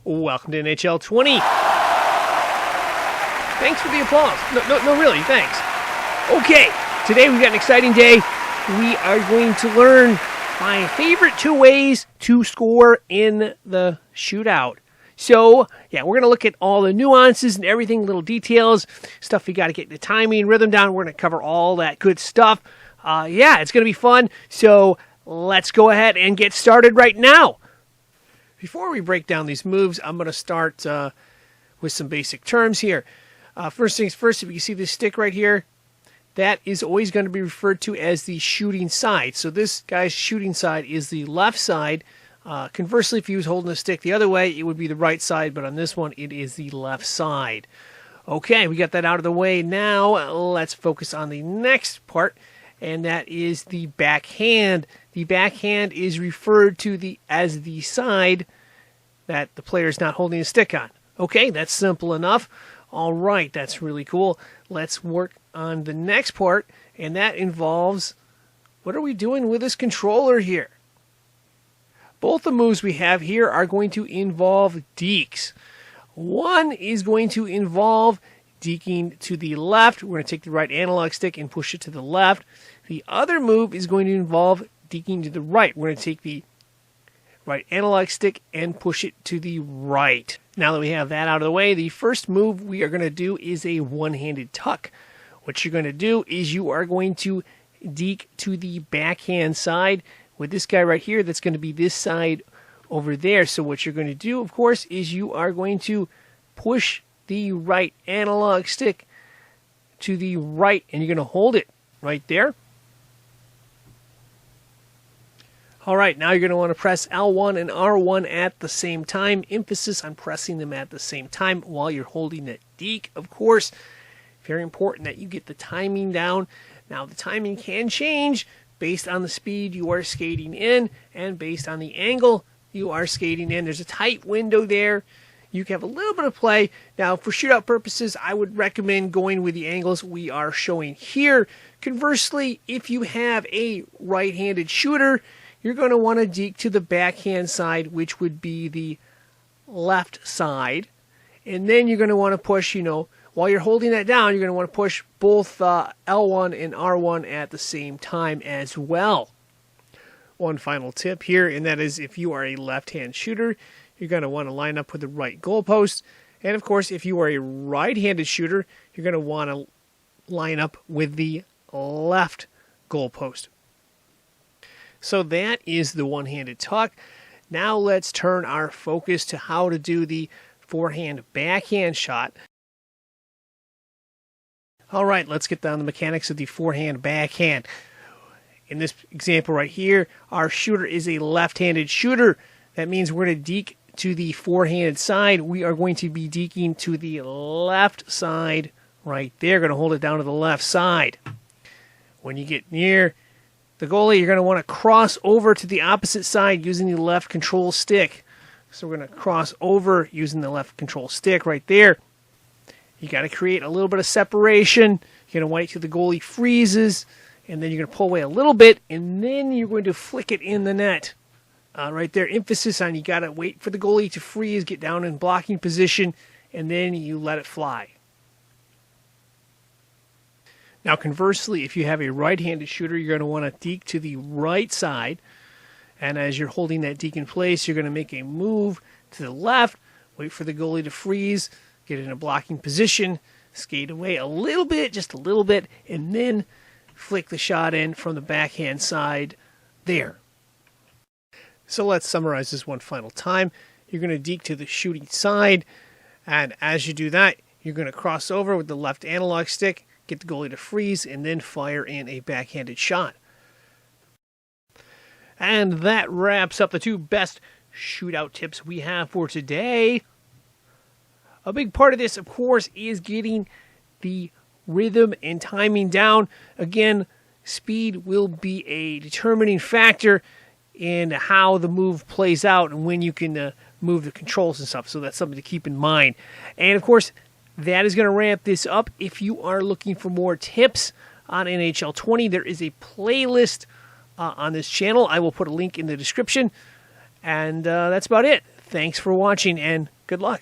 Welcome to NHL 20. Thanks for the applause. No, really, thanks. Okay, today we've got an exciting day. We are going to learn my favorite two ways to score in the shootout. So, yeah, we're going to look at all the nuances and everything, little details, stuff you got to get the timing, rhythm down. We're going to cover all that good stuff. Yeah, it's going to be fun. So, let's go ahead and get started right now. Before we break down these moves, I'm going to start with some basic terms here. First things first, if you see this stick right here, that is always going to be referred to as the shooting side. So this guy's shooting side is the left side. Conversely, if he was holding the stick the other way, it would be the right side, but on this one, it is the left side. Okay, we got that out of the way. Now, let's focus on the next part, and that is the backhand. The backhand is referred to as the side that the player is not holding the stick on. Okay, that's simple enough. All right, that's really cool. Let's work on the next part, and that involves, what are we doing with this controller here? Both the moves we have here are going to involve deeks. One is going to involve deeking to the left. We're going to take the right analog stick and push it to the left. The other move is going to involve deeking to the right. We're going to take the right analog stick and push it to the right. Now that we have that out of the way, the first move we are going to do is a one-handed tuck. What you're going to do is you are going to deke to the backhand side. With this guy right here, that's going to be this side over there. So what you're going to do, of course, is you are going to push the right analog stick to the right, and you're going to hold it right there. All right, now you're going to want to press L1 and R1 at the same time. Emphasis on pressing them at the same time while you're holding that deke, of course. Very important that you get the timing down. Now, the timing can change based on the speed you are skating in and based on the angle you are skating in. There's a tight window there. You can have a little bit of play. Now, for shootout purposes, I would recommend going with the angles we are showing here. Conversely, if you have a right-handed shooter, you're going to want to deke to the backhand side, which would be the left side. And then you're going to want to push, while you're holding that down, you're going to want to push both L1 and R1 at the same time as well. One final tip here, and that is if you are a left-hand shooter, you're going to want to line up with the right goalpost. And, of course, if you are a right-handed shooter, you're going to want to line up with the left goalpost. So that is the one-handed tuck. Now let's turn our focus to how to do the forehand backhand shot. All right, let's get down the mechanics of the forehand backhand. In this example right here, our shooter is a left-handed shooter. That means we're going to deke to the forehand side. We are going to be deking to the left side right there. Going to hold it down to the left side. When you get near the goalie, you're going to want to cross over to the opposite side using the left control stick. So we're going to cross over using the left control stick right there. You got to create a little bit of separation. You're going to wait till the goalie freezes, and then you're going to pull away a little bit, and then you're going to flick it in the net. Right there, emphasis on you got to wait for the goalie to freeze, get down in blocking position, and then you let it fly. Now, conversely, if you have a right-handed shooter, you're going to want to deke to the right side. And as you're holding that deke in place, you're going to make a move to the left, wait for the goalie to freeze, get in a blocking position, skate away a little bit, just a little bit, and then flick the shot in from the backhand side there. So let's summarize this one final time. You're going to deke to the shooting side, and as you do that, you're going to cross over with the left analog stick, get the goalie to freeze, and then fire in a backhanded shot. And that wraps up the two best shootout tips we have for today. A big part of this, of course, is getting the rhythm and timing down. Again, speed will be a determining factor in how the move plays out and when you can move the controls and stuff. So that's something to keep in mind. And, of course, that is going to ramp this up. If you are looking for more tips on NHL 20, there is a playlist on this channel. I will put a link in the description. And that's about it. Thanks for watching, and good luck.